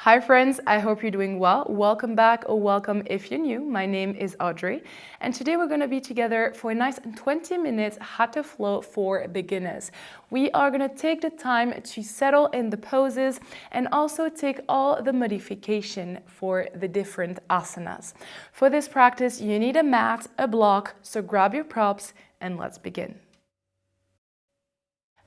Hi friends, I hope you're doing well. Welcome back or welcome if you're new. My name is Audrey and today we're going to be together for a nice 20 minutes Hatha flow for beginners. We are going to take the time to settle in the poses and also take all the modification for the different asanas. For this practice, you need a mat, a block, so grab your props and let's begin.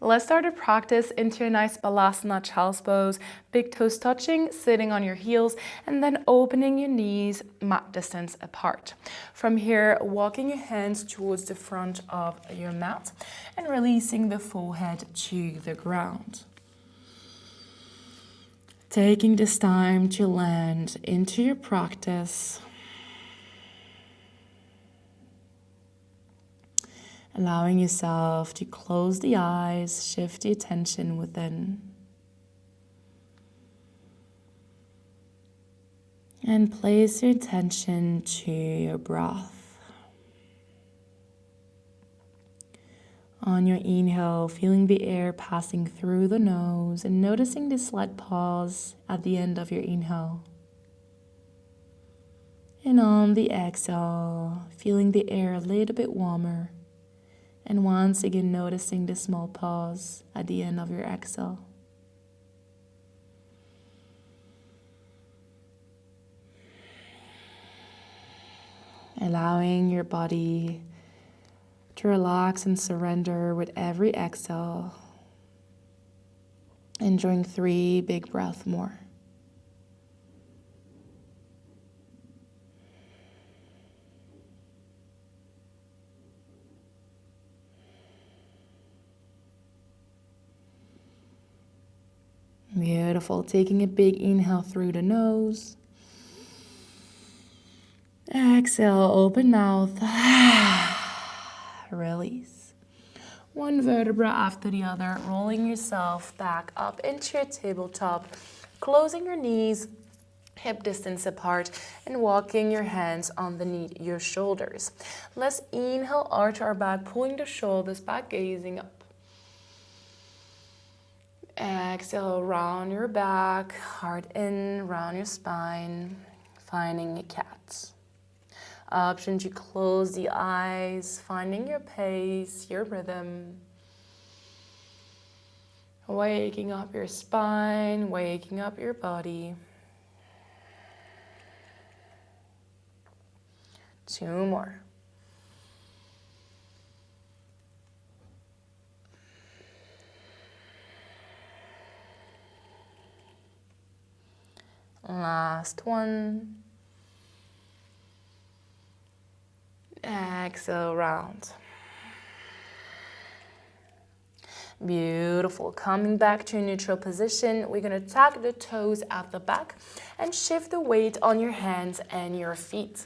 Let's start a practice into a nice balasana child's pose, big toes touching, sitting on your heels, and then opening your knees mat distance apart. From here, walking your hands towards the front of your mat and releasing the forehead to the ground. Taking this time to land into your practice. Allowing yourself to close the eyes, shift the attention within. And place your attention to your breath. On your inhale, feeling the air passing through the nose and noticing the slight pause at the end of your inhale. And on the exhale, feeling the air a little bit warmer. And once again, noticing the small pause at the end of your exhale. Allowing your body to relax and surrender with every exhale. Enjoying 3 big breaths more. Beautiful. Taking a big inhale through the nose. Exhale, open mouth. Release. One vertebra after the other, rolling yourself back up into your tabletop, closing your knees, hip distance apart, and walking your hands underneath your shoulders. Let's inhale, arch our back, pulling the shoulders back, gazing up. Exhale, round your back, heart in, round your spine, finding a cat. Option to close the eyes, finding your pace, your rhythm. Waking up your spine, waking up your body. 2 more. Last one. Exhale, round. Beautiful. Coming back to a neutral position, we're going to tuck the toes at the back and shift the weight on your hands and your feet.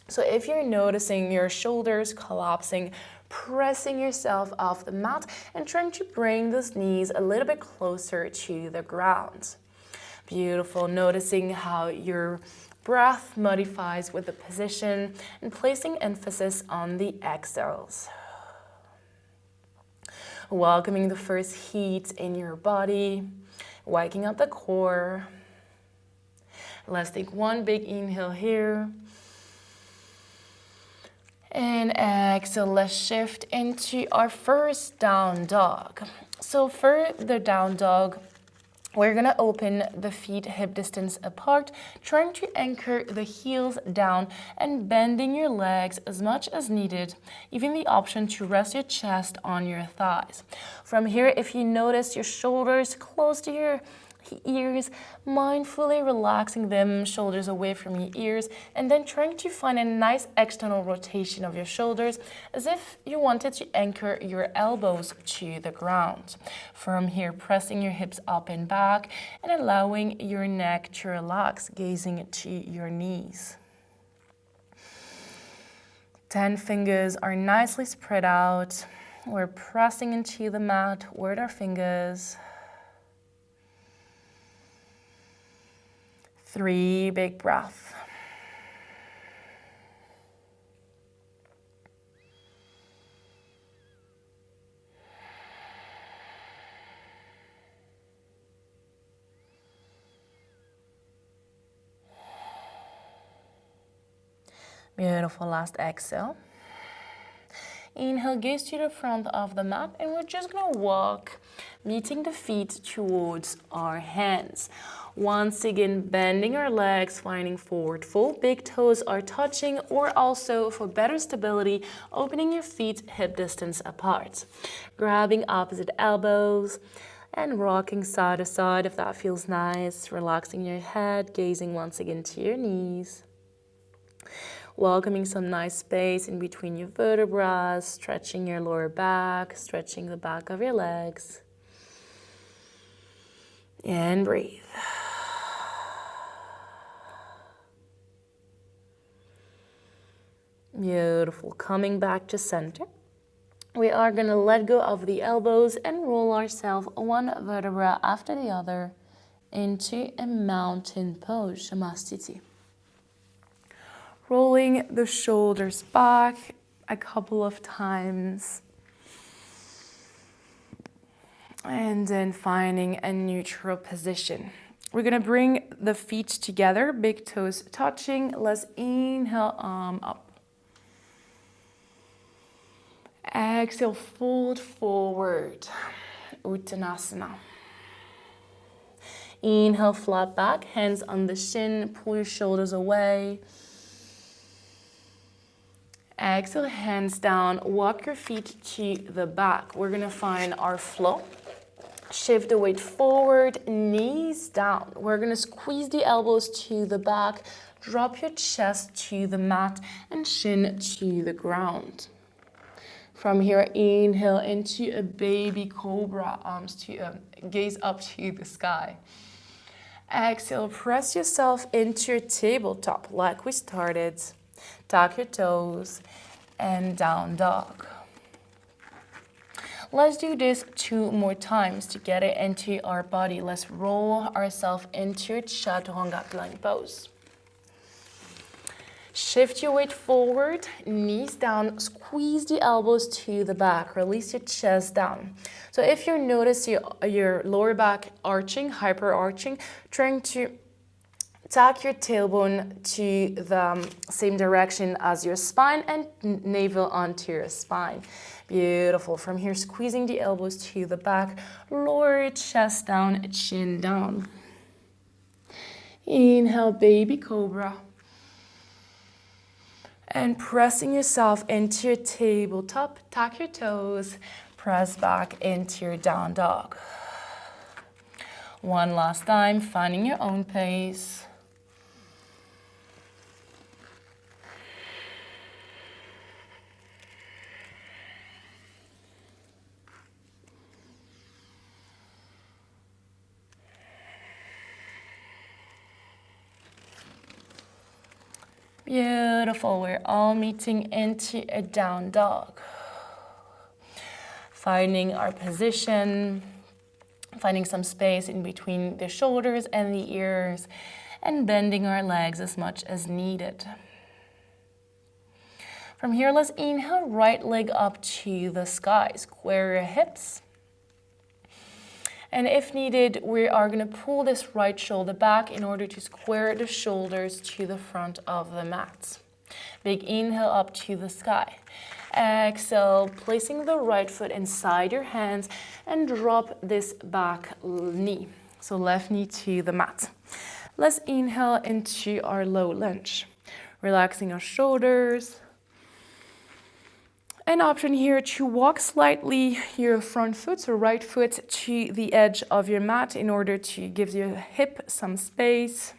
So if you're noticing your shoulders collapsing, pressing yourself off the mat and trying to bring those knees a little bit closer to the ground. Beautiful. Noticing how your breath modifies with the position and placing emphasis on the exhales. Welcoming the first heat in your body, waking up the core. Let's take one big inhale here. And exhale, let's shift into our first down dog. So for the down dog, we're gonna open the feet hip distance apart, trying to anchor the heels down and bending your legs as much as needed, even the option to rest your chest on your thighs. From here, if you notice your shoulders close to your ears, mindfully relaxing them, shoulders away from your ears, and then trying to find a nice external rotation of your shoulders as if you wanted to anchor your elbows to the ground. From here, pressing your hips up and back and allowing your neck to relax, gazing to your knees. 10 fingers are nicely spread out. We're pressing into the mat with our fingers. 3 big breaths. Beautiful, last exhale. Inhale, gaze to the front of the mat, and we're just gonna walk, meeting the feet towards our hands. Once again, bending our legs, finding forward fold. Big toes are touching, or also for better stability, opening your feet hip distance apart. Grabbing opposite elbows and rocking side to side if that feels nice. Relaxing your head, gazing once again to your knees. Welcoming some nice space in between your vertebrae, stretching your lower back, stretching the back of your legs. And breathe. Beautiful. Coming back to center. We are going to let go of the elbows and roll ourselves one vertebra after the other into a mountain pose, Shamastiti. Rolling the shoulders back a couple of times. And then finding a neutral position. We're gonna bring the feet together, big toes touching. Let's inhale, arm up. Exhale, fold forward, Uttanasana. Inhale, flat back, hands on the shin, pull your shoulders away. Exhale, hands down, walk your feet to the back. We're gonna find our flow. Shift the weight forward, knees down. We're gonna squeeze the elbows to the back, drop your chest to the mat and shin to the ground. From here, inhale into a baby cobra, arms to gaze up to the sky. Exhale, press yourself into your tabletop like we started. Tuck your toes and down dog. Let's do this 2 more times to get it into our body. Let's roll ourselves into your Chaturanga plank pose. Shift your weight forward, knees down, squeeze the elbows to the back, release your chest down. So if you notice your lower back arching, hyper arching, trying to tuck your tailbone to the same direction as your spine and navel onto your spine. Beautiful. From here, squeezing the elbows to the back, lower your chest down, chin down. Inhale, baby cobra. And pressing yourself into your tabletop, tuck your toes, press back into your down dog. One last time, finding your own pace. Beautiful. We're all meeting into a down dog. Finding our position, finding some space in between the shoulders and the ears, and bending our legs as much as needed. From here, let's inhale, right leg up to the sky. Square your hips. And if needed, we are going to pull this right shoulder back in order to square the shoulders to the front of the mat. Big inhale up to the sky. Exhale, placing the right foot inside your hands and drop this back knee. So left knee to the mat. Let's inhale into our low lunge. Relaxing our shoulders. An option here to walk slightly your front foot, so right foot to the edge of your mat in order to give your hip some space.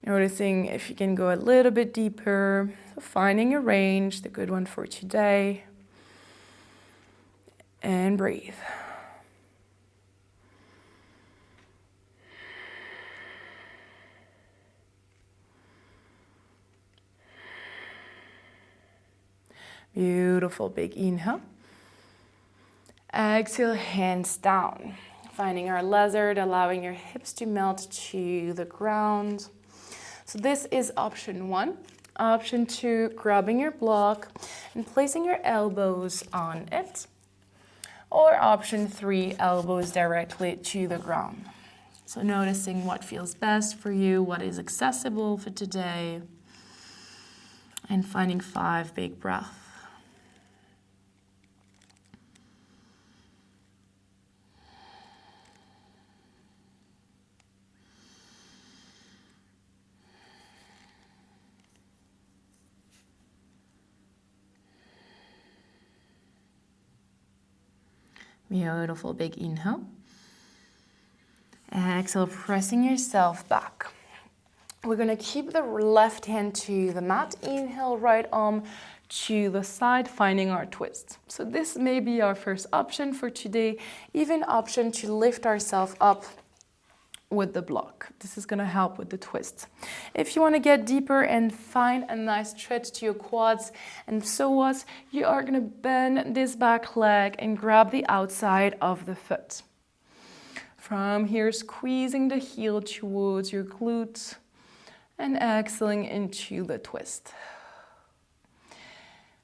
Noticing if you can go a little bit deeper, so finding a range, the good one for today. And breathe. Beautiful, big inhale. Exhale, hands down. Finding our lizard, allowing your hips to melt to the ground. So this is option 1. Option 2, grabbing your block and placing your elbows on it. Or option 3, elbows directly to the ground. So noticing what feels best for you, what is accessible for today. And finding 5 big breaths. Beautiful big inhale. Exhale, pressing yourself back. We're going to keep the left hand to the mat. Inhale, right arm to the side, finding our twist. So this may be our first option for today, even option to lift ourselves up with the block. This is going to help with the twist. If you want to get deeper and find a nice stretch to your quads and psoas, you are going to bend this back leg and grab the outside of the foot. From here, squeezing the heel towards your glutes and exhaling into the twist.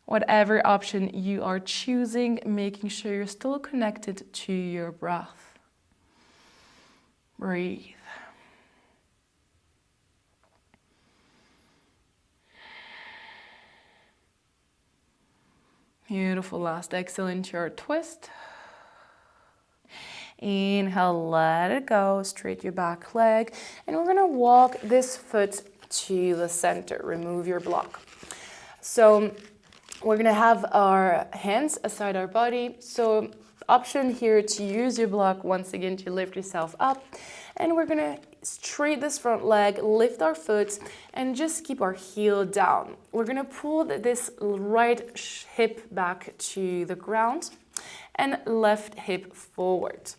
Whatever option you are choosing, making sure you're still connected to your breath. Breathe. Beautiful. Last exhale into your twist. Inhale, let it go. Straight your back leg. And we're going to walk this foot to the center. Remove your block. So we're going to have our hands aside our body. So option here to use your block once again to lift yourself up. And we're going to straight this front leg, lift our foot, and just keep our heel down. We're going to pull this right hip back to the ground and left hip forward.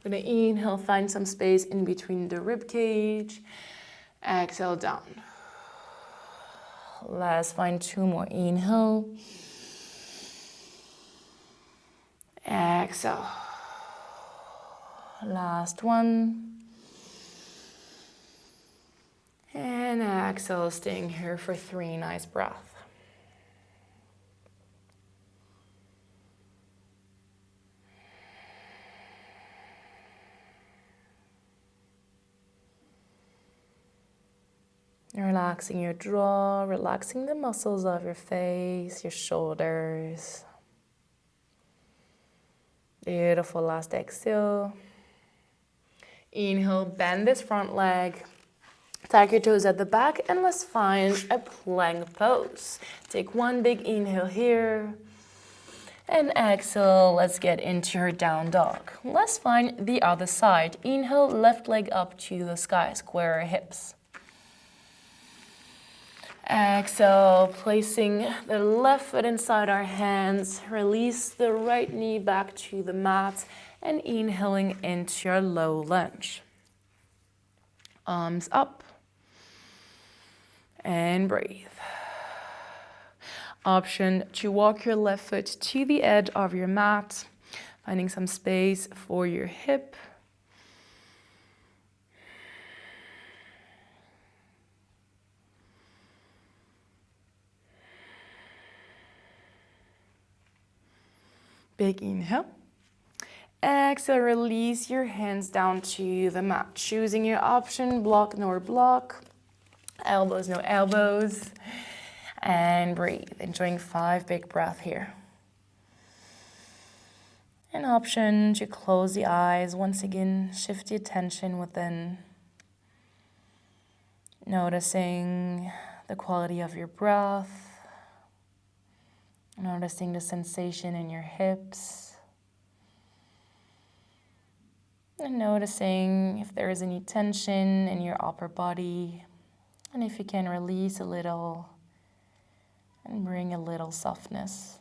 We're going to inhale, find some space in between the rib cage. Exhale down. Let's find 2 more. Inhale. Exhale. Last one. And exhale, staying here for 3 nice breaths. Relaxing your jaw, relaxing the muscles of your face, your shoulders. Beautiful. Last exhale. Inhale, bend this front leg. Tuck your toes at the back and let's find a plank pose. Take 1 big inhale here. And exhale, let's get into your down dog. Let's find the other side. Inhale, left leg up to the sky, square our hips. Exhale, placing the left foot inside our hands. Release the right knee back to the mat and inhaling into your low lunge. Arms up and breathe. Option to walk your left foot to the edge of your mat, finding some space for your hip. Big inhale. Exhale, release your hands down to the mat. Choosing your option, block, no block. Elbows, no elbows. And breathe. Enjoying 5 big breaths here. An option to close the eyes. Once again, shift the attention within. Noticing the quality of your breath. Noticing the sensation in your hips. And noticing if there is any tension in your upper body. And if you can release a little and bring a little softness.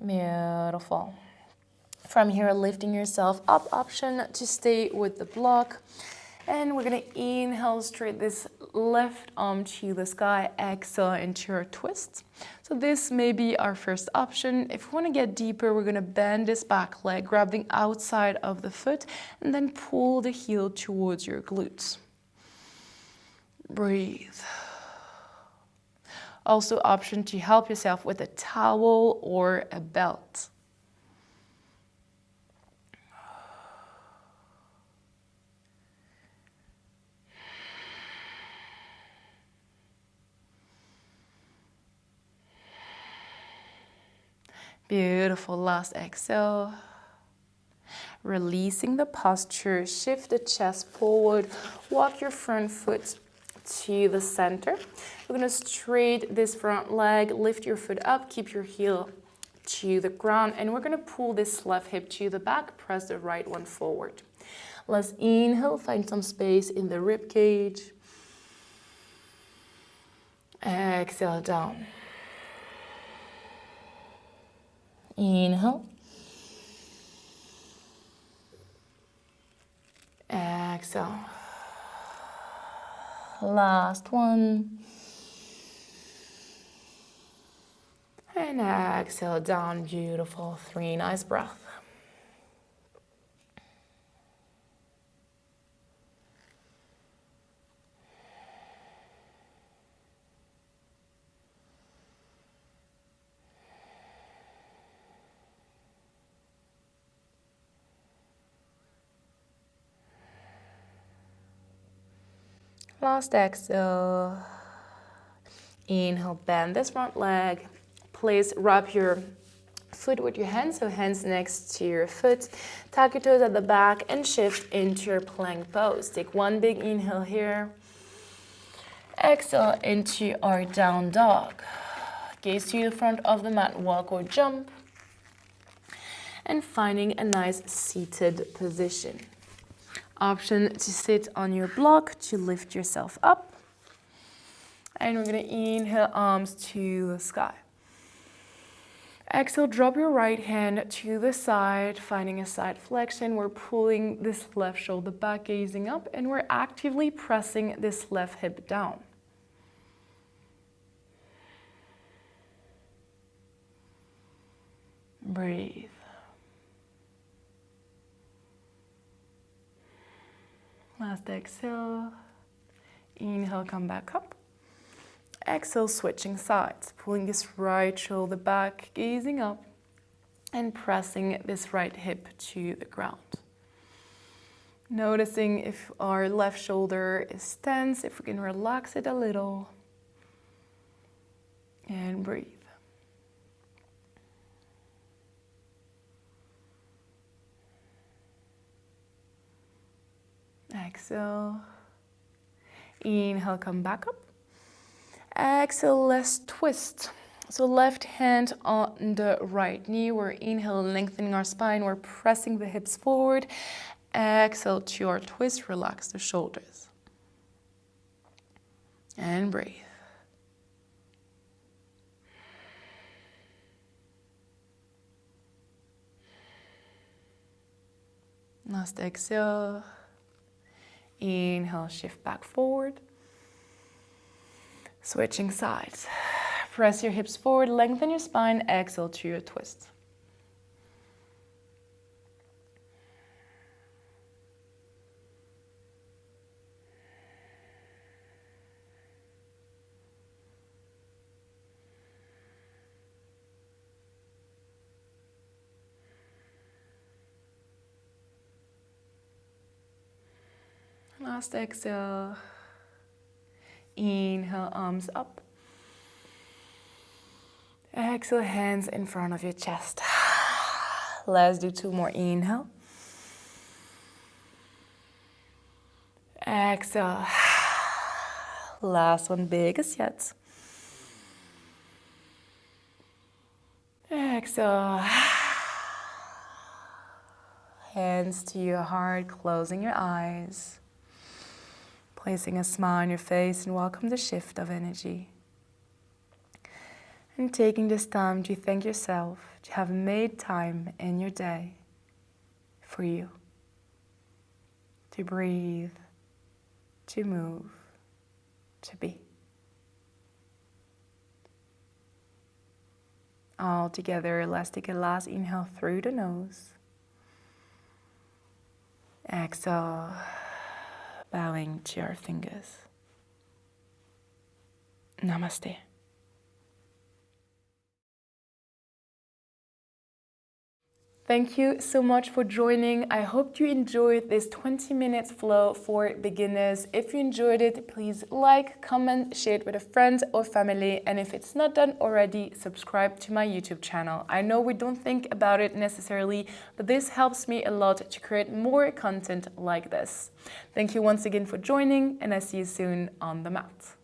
Beautiful. From here, lifting yourself up, option to stay with the block. And we're going to inhale straight this left arm to the sky, exhale into your twist. So this may be our first option. If we want to get deeper, we're going to bend this back leg, grab the outside of the foot, and then pull the heel towards your glutes. Breathe. Also option to help yourself with a towel or a belt. Beautiful. Last exhale. Releasing the posture, shift the chest forward, walk your front foot to the center. We're gonna straight this front leg, lift your foot up, keep your heel to the ground, and we're gonna pull this left hip to the back, press the right one forward. Let's inhale, find some space in the rib cage. Exhale down. Inhale. Exhale. Last one. And exhale down. Beautiful. 3 nice breaths. Last exhale. Inhale, bend this front leg. Please wrap your foot with your hands, so hands next to your foot. Tuck your toes at the back and shift into your plank pose. Take one big inhale here. Exhale into our down dog. Gaze to the front of the mat, walk or jump. And finding a nice seated position. Option to sit on your block to lift yourself up. And we're going to inhale, arms to the sky. Exhale, drop your right hand to the side, finding a side flexion. We're pulling this left shoulder back, gazing up, and we're actively pressing this left hip down. Breathe. Last exhale. Inhale, come back up. Exhale, switching sides, pulling this right shoulder back, gazing up, and pressing this right hip to the ground. Noticing if our left shoulder is tense, if we can relax it a little. And breathe. Exhale. Inhale, come back up. Exhale, let's twist. So left hand on the right knee. We're inhale, lengthening our spine. We're pressing the hips forward. Exhale to our twist. Relax the shoulders. And breathe. Last exhale. Inhale, shift back forward. Switching sides. Press your hips forward, lengthen your spine, exhale to your twist. Last exhale. Inhale, arms up. Exhale, hands in front of your chest. Let's do 2 more. Inhale. Exhale. Last one, biggest yet. Exhale. Hands to your heart, closing your eyes. Placing a smile on your face and welcome the shift of energy. And taking this time to thank yourself to have made time in your day for you. To breathe, to move, to be. All together, let's take a last inhale through the nose. Exhale. Bowing to our fingers. Namaste. Thank you so much for joining. I hope you enjoyed this 20 minutes flow for beginners. If you enjoyed it, please like, comment, share it with a friend or family. And if it's not done already, subscribe to my YouTube channel. I know we don't think about it necessarily, but this helps me a lot to create more content like this. Thank you once again for joining, and I see you soon on the mat.